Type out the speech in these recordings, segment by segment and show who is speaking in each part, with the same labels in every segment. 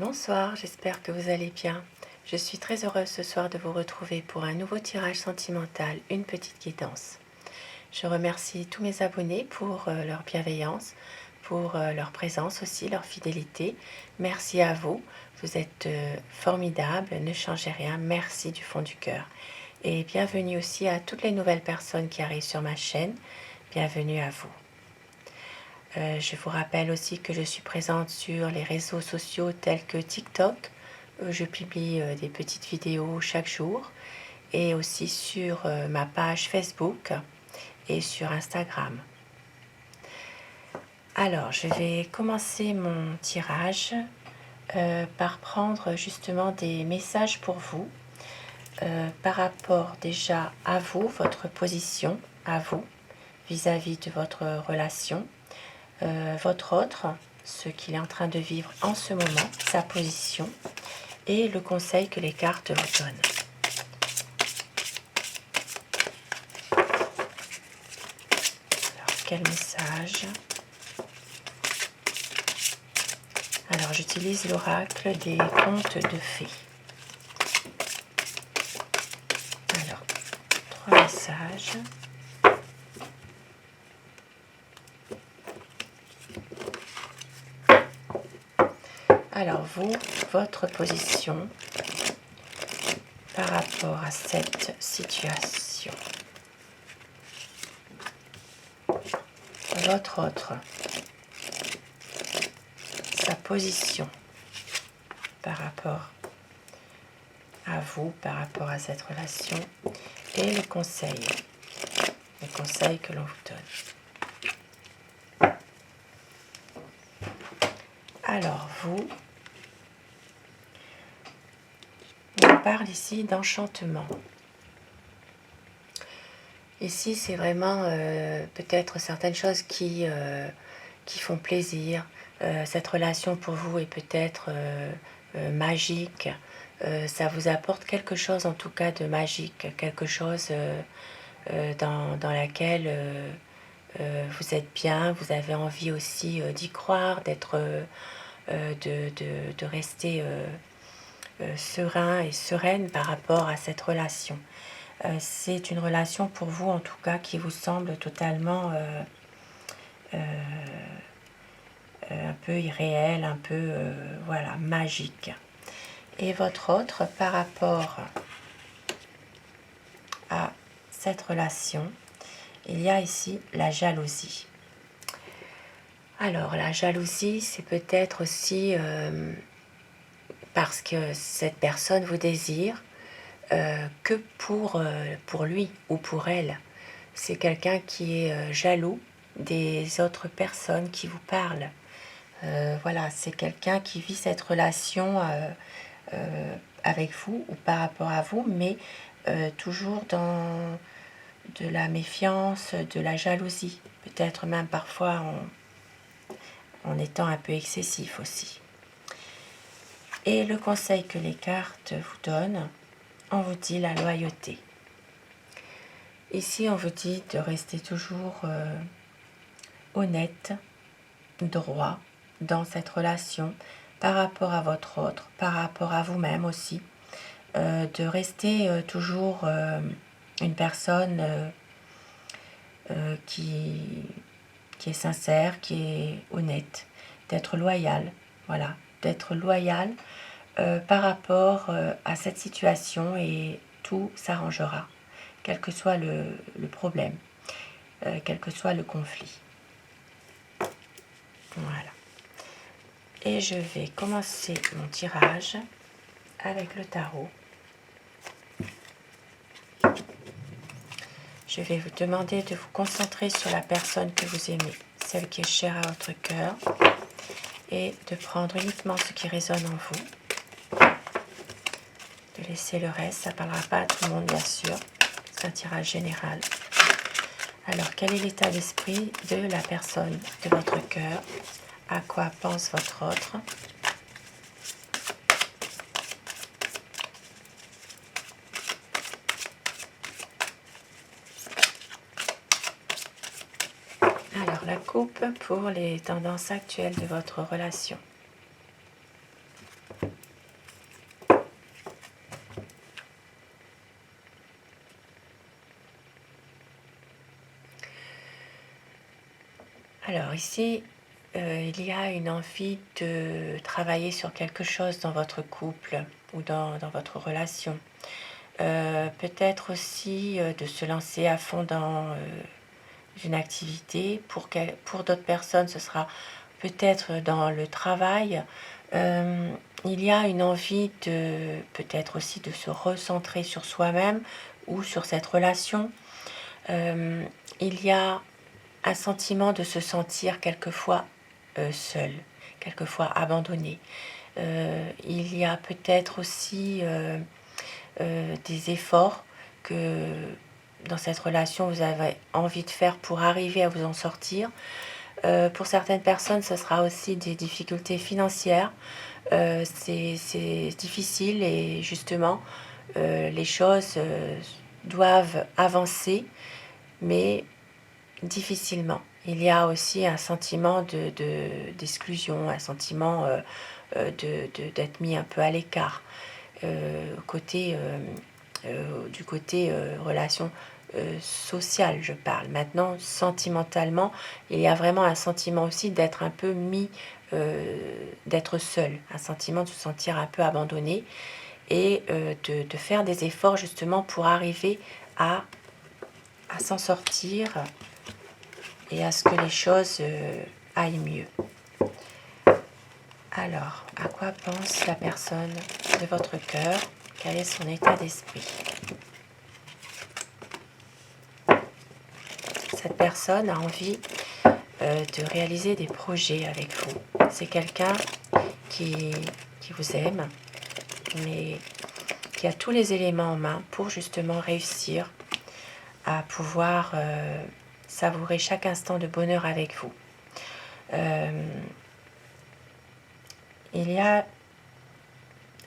Speaker 1: Bonsoir, j'espère que vous allez bien. Je suis très heureuse ce soir de vous retrouver pour un nouveau tirage sentimental, une petite guidance. Je remercie tous mes abonnés pour leur bienveillance, pour leur présence aussi, leur fidélité. Merci à vous, vous êtes formidables, ne changez rien, merci du fond du cœur. Et bienvenue aussi à toutes les nouvelles personnes qui arrivent sur ma chaîne, bienvenue à vous. Je vous rappelle aussi que je suis présente sur les réseaux sociaux tels que TikTok. Je publie des petites vidéos chaque jour et aussi sur ma page Facebook et sur Instagram. Alors, je vais commencer mon tirage par prendre justement des messages pour vous par rapport déjà à vous, votre position, à vous, vis-à-vis de votre relation. Votre autre, ce qu'il est en train de vivre en ce moment, sa position et le conseil que les cartes vous donnent. Alors, quel message? Alors, j'utilise l'oracle des contes de fées. Alors, 3 messages. Alors vous, votre position par rapport à cette situation. Votre autre, sa position par rapport à vous, par rapport à cette relation et le conseil que l'on vous donne. Alors vous, on parle ici d'enchantement. Ici, c'est vraiment peut-être certaines choses qui font plaisir. Cette relation pour vous est peut-être magique. Ça vous apporte quelque chose en tout cas de magique, quelque chose dans laquelle vous êtes bien, vous avez envie aussi d'y croire, de rester serein et sereine par rapport à cette relation. C'est une relation pour vous en tout cas qui vous semble totalement un peu irréelle, un peu voilà, magique. Et votre autre par rapport à cette relation, il y a ici la jalousie. Alors la jalousie, c'est peut-être aussi parce que cette personne vous désire que pour lui ou pour elle. C'est quelqu'un qui est jaloux des autres personnes qui vous parlent. Voilà, c'est quelqu'un qui vit cette relation avec vous ou par rapport à vous, mais toujours dans de la méfiance, de la jalousie, peut-être même parfois en étant un peu excessif aussi. Et le conseil que les cartes vous donnent, on vous dit la loyauté. Ici, on vous dit de rester toujours honnête, droit dans cette relation par rapport à votre autre, par rapport à vous-même aussi, de rester toujours une personne qui est sincère, qui est honnête, d'être loyal, voilà, d'être loyal par rapport à cette situation et tout s'arrangera, quel que soit le problème, quel que soit le conflit. Voilà. Et je vais commencer mon tirage avec le tarot. Je vais vous demander de vous concentrer sur la personne que vous aimez, celle qui est chère à votre cœur, et de prendre uniquement ce qui résonne en vous. De laisser le reste, ça ne parlera pas à tout le monde bien sûr, c'est un tirage général. Alors, quel est l'état d'esprit de la personne de votre cœur? À quoi pense votre autre? Alors, la coupe pour les tendances actuelles de votre relation. Alors ici, il y a une envie de travailler sur quelque chose dans votre couple ou dans votre relation. Peut-être aussi de se lancer à fond dans une activité. Pour d'autres personnes, ce sera peut-être dans le travail. Il y a une envie de peut-être aussi de se recentrer sur soi-même ou sur cette relation. Il y a un sentiment de se sentir quelquefois seul, quelquefois abandonné. Il y a peut-être aussi des efforts que dans cette relation vous avez envie de faire pour arriver à vous en sortir. Pour certaines personnes, ce sera aussi des difficultés financières. C'est difficile et justement, les choses doivent avancer, mais difficilement. Il y a aussi un sentiment d'exclusion, un sentiment d'être mis un peu à l'écart. Du côté relation sociale, je parle. Maintenant, sentimentalement, il y a vraiment un sentiment aussi d'être un peu mis, d'être seul, un sentiment de se sentir un peu abandonné et de faire des efforts justement pour arriver à s'en sortir et à ce que les choses aillent mieux. Alors, à quoi pense la personne de votre cœur? Quel est son état d'esprit? Cette personne a envie de réaliser des projets avec vous. C'est quelqu'un qui vous aime, mais qui a tous les éléments en main pour justement réussir à pouvoir savourer chaque instant de bonheur avec vous. Il y a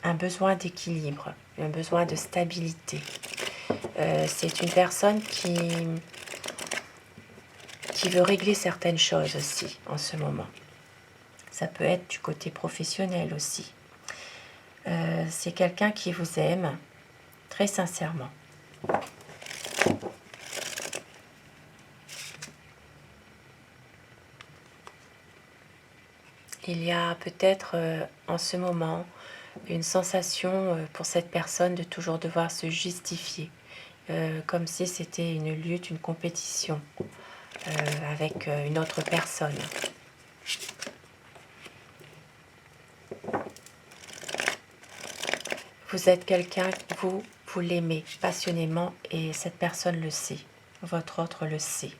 Speaker 1: un besoin d'équilibre, un besoin de stabilité. C'est une personne qui veut régler certaines choses aussi en ce moment. Ça peut être du côté professionnel aussi. C'est quelqu'un qui vous aime très sincèrement. Il y a peut-être en ce moment une sensation pour cette personne de toujours devoir se justifier, comme si c'était une lutte, une compétition avec une autre personne. Vous êtes quelqu'un, vous l'aimez passionnément et cette personne le sait, votre autre le sait.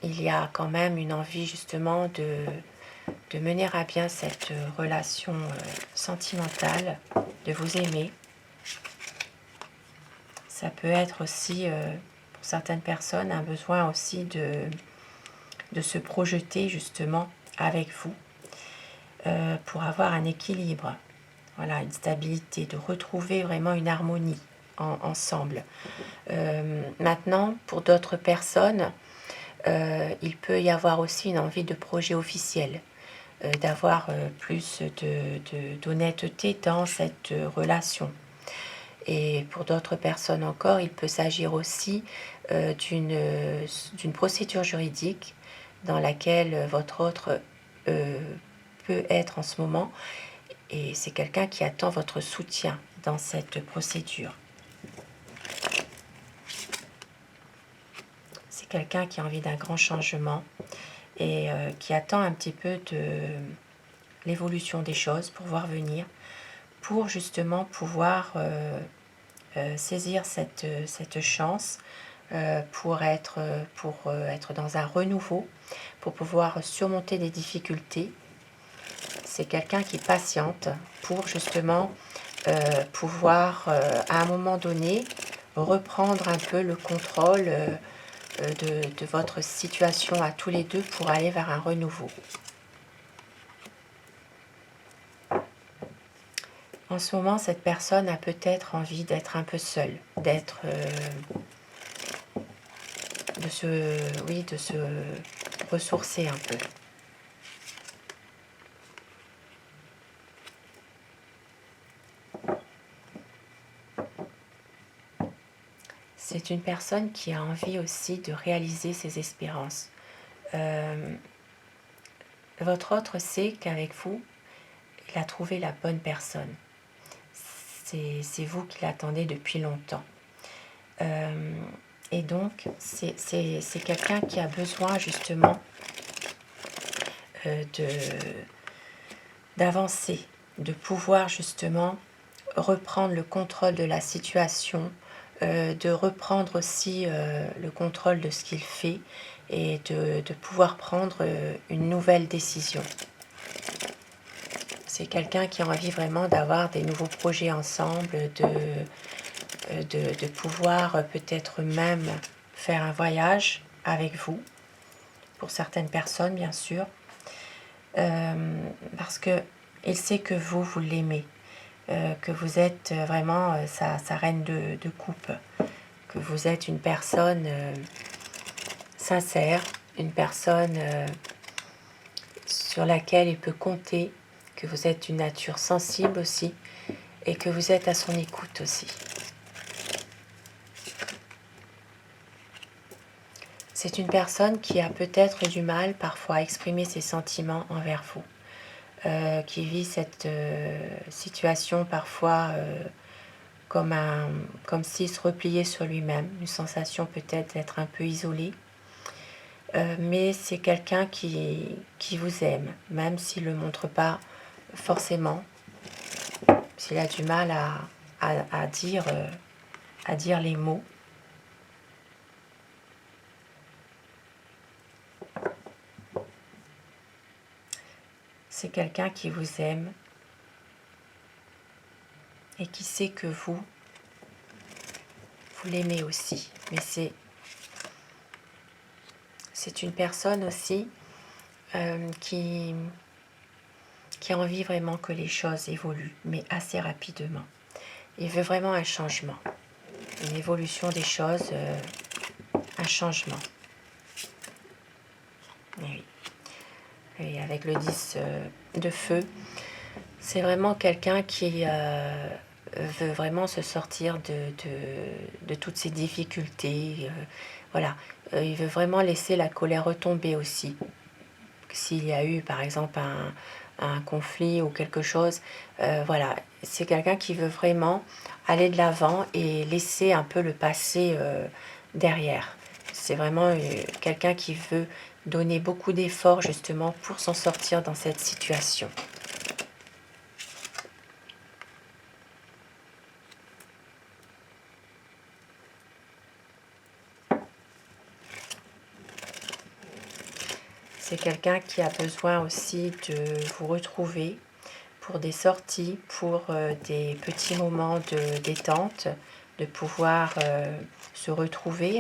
Speaker 1: Il y a quand même une envie justement de mener à bien cette relation sentimentale, de vous aimer. Ça peut être aussi, pour certaines personnes, un besoin aussi de se projeter justement avec vous pour avoir un équilibre, voilà, une stabilité, de retrouver vraiment une harmonie ensemble. Maintenant, pour d'autres personnes, il peut y avoir aussi une envie de projet officiel, d'avoir plus d'honnêteté dans cette relation. Et pour d'autres personnes encore, il peut s'agir aussi d'une procédure juridique dans laquelle votre autre peut être en ce moment. Et c'est quelqu'un qui attend votre soutien dans cette procédure. C'est quelqu'un qui a envie d'un grand changement et qui attend un petit peu de l'évolution des choses pour voir venir, pour justement pouvoir saisir cette chance pour être dans un renouveau, pour pouvoir surmonter des difficultés. C'est quelqu'un qui patiente pour justement pouvoir à un moment donné reprendre un peu le contrôle de votre situation à tous les deux pour aller vers un renouveau. En ce moment, cette personne a peut-être envie d'être un peu seule, de se ressourcer un peu. C'est une personne qui a envie aussi de réaliser ses espérances. Votre autre sait qu'avec vous, il a trouvé la bonne personne. C'est vous qui l'attendez depuis longtemps. Et donc, c'est quelqu'un qui a besoin justement d'avancer, de pouvoir justement reprendre le contrôle de la situation, de reprendre aussi le contrôle de ce qu'il fait et de pouvoir prendre une nouvelle décision. C'est quelqu'un qui a envie vraiment d'avoir des nouveaux projets ensemble, de pouvoir peut-être même faire un voyage avec vous, pour certaines personnes bien sûr, parce qu'il sait que vous l'aimez, que vous êtes vraiment sa reine de coupe, que vous êtes une personne sincère, une personne sur laquelle il peut compter, que vous êtes une nature sensible aussi, et que vous êtes à son écoute aussi. C'est une personne qui a peut-être du mal parfois à exprimer ses sentiments envers vous, qui vit cette situation parfois comme s'il se repliait sur lui-même, une sensation peut-être d'être un peu isolé. Mais c'est quelqu'un qui vous aime, même s'il ne le montre pas forcément, s'il a du mal à dire les mots. C'est quelqu'un qui vous aime et qui sait que vous l'aimez aussi. Mais c'est une personne aussi qui a envie vraiment que les choses évoluent, mais assez rapidement. Il veut vraiment un changement, une évolution des choses, un changement. Et oui. Et avec le 10 de feu, c'est vraiment quelqu'un qui veut vraiment se sortir de toutes ces difficultés. Voilà, il veut vraiment laisser la colère retomber aussi. S'il y a eu par exemple un conflit ou quelque chose, voilà, c'est quelqu'un qui veut vraiment aller de l'avant et laisser un peu le passé derrière. C'est vraiment quelqu'un qui veut donner beaucoup d'efforts justement pour s'en sortir dans cette situation. C'est quelqu'un qui a besoin aussi de vous retrouver pour des sorties, pour des petits moments de détente, de pouvoir se retrouver,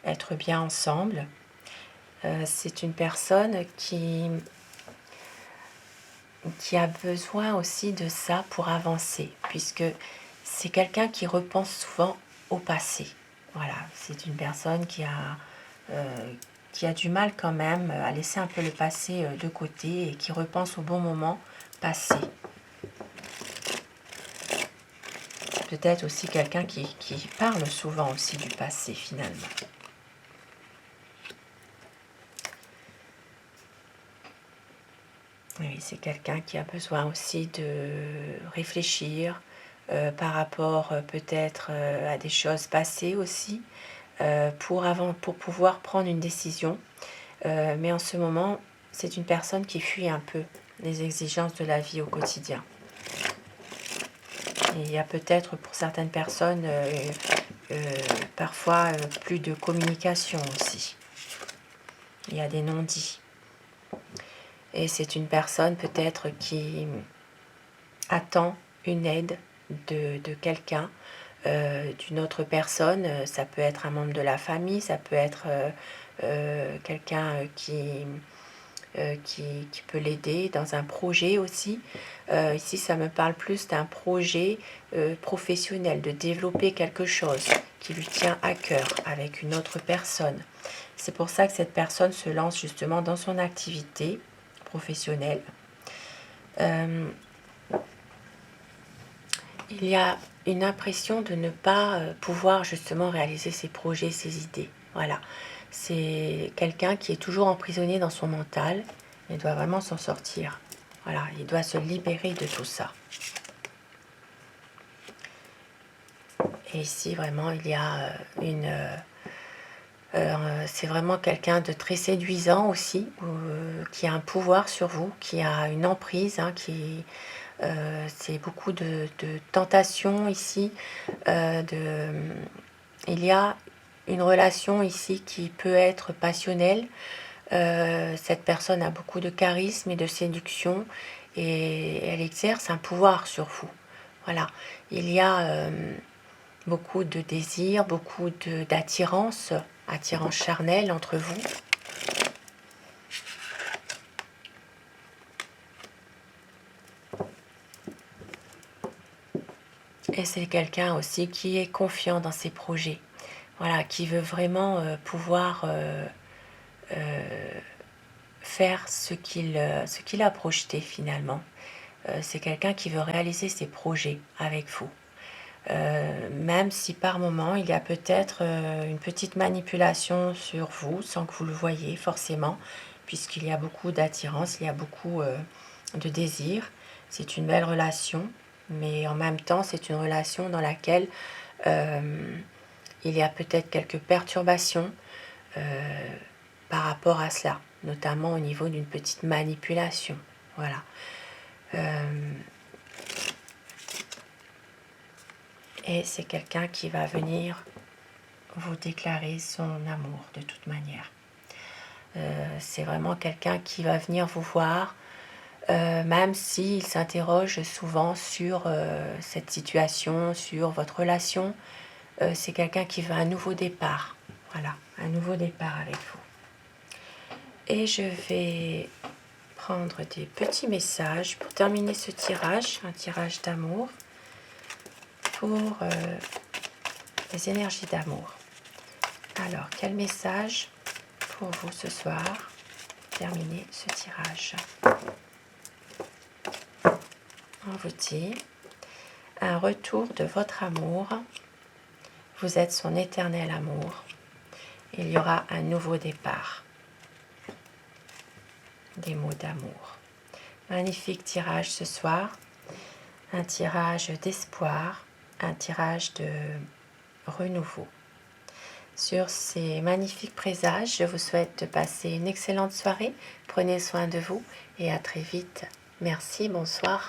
Speaker 1: être bien ensemble. C'est une personne qui a besoin aussi de ça pour avancer, puisque c'est quelqu'un qui repense souvent au passé. Voilà, c'est une personne qui a du mal quand même à laisser un peu le passé de côté et qui repense au bon moment passé. Peut-être aussi quelqu'un qui parle souvent aussi du passé finalement. Oui, c'est quelqu'un qui a besoin aussi de réfléchir par rapport peut-être à des choses passées aussi, pour pouvoir prendre une décision. Mais en ce moment, c'est une personne qui fuit un peu les exigences de la vie au quotidien. Et il y a peut-être pour certaines personnes parfois plus de communication aussi. Il y a des non-dits. Et c'est une personne peut-être qui attend une aide de quelqu'un, d'une autre personne. Ça peut être un membre de la famille, ça peut être quelqu'un qui peut l'aider dans un projet aussi. Ici, ça me parle plus d'un projet professionnel, de développer quelque chose qui lui tient à cœur avec une autre personne. C'est pour ça que cette personne se lance justement dans son activité professionnelle. Il y a une impression de ne pas pouvoir justement réaliser ses projets, ses idées. Voilà. C'est quelqu'un qui est toujours emprisonné dans son mental et doit vraiment s'en sortir. Voilà, il doit se libérer de tout ça. Et ici, vraiment, il y a c'est vraiment quelqu'un de très séduisant aussi, qui a un pouvoir sur vous, qui a une emprise, hein, c'est beaucoup de tentations ici. Il y a une relation ici qui peut être passionnelle. Cette personne a beaucoup de charisme et de séduction et elle exerce un pouvoir sur vous. Voilà, il y a beaucoup de désir, beaucoup d'attirance, attirance charnelle entre vous. Et c'est quelqu'un aussi qui est confiant dans ses projets. Voilà, qui veut vraiment pouvoir faire ce qu'il a projeté finalement. C'est quelqu'un qui veut réaliser ses projets avec vous. Même si par moment il y a peut-être une petite manipulation sur vous sans que vous le voyez forcément, puisqu'il y a beaucoup d'attirance, il y a beaucoup de désir. C'est une belle relation, mais en même temps c'est une relation dans laquelle il y a peut-être quelques perturbations par rapport à cela, notamment au niveau d'une petite manipulation. Voilà. Et c'est quelqu'un qui va venir vous déclarer son amour de toute manière. C'est vraiment quelqu'un qui va venir vous voir, même s'il s'interroge souvent sur cette situation, sur votre relation. C'est quelqu'un qui veut un nouveau départ. Voilà, un nouveau départ avec vous. Et je vais prendre des petits messages pour terminer ce tirage, un tirage d'amour pour les énergies d'amour. Alors, quel message pour vous ce soir pour terminer ce tirage? On vous dit un retour de votre amour. Vous êtes son éternel amour. Il y aura un nouveau départ. Des mots d'amour. Magnifique tirage ce soir. Un tirage d'espoir, un tirage de renouveau. Sur ces magnifiques présages, je vous souhaite de passer une excellente soirée. Prenez soin de vous et à très vite. Merci, bonsoir.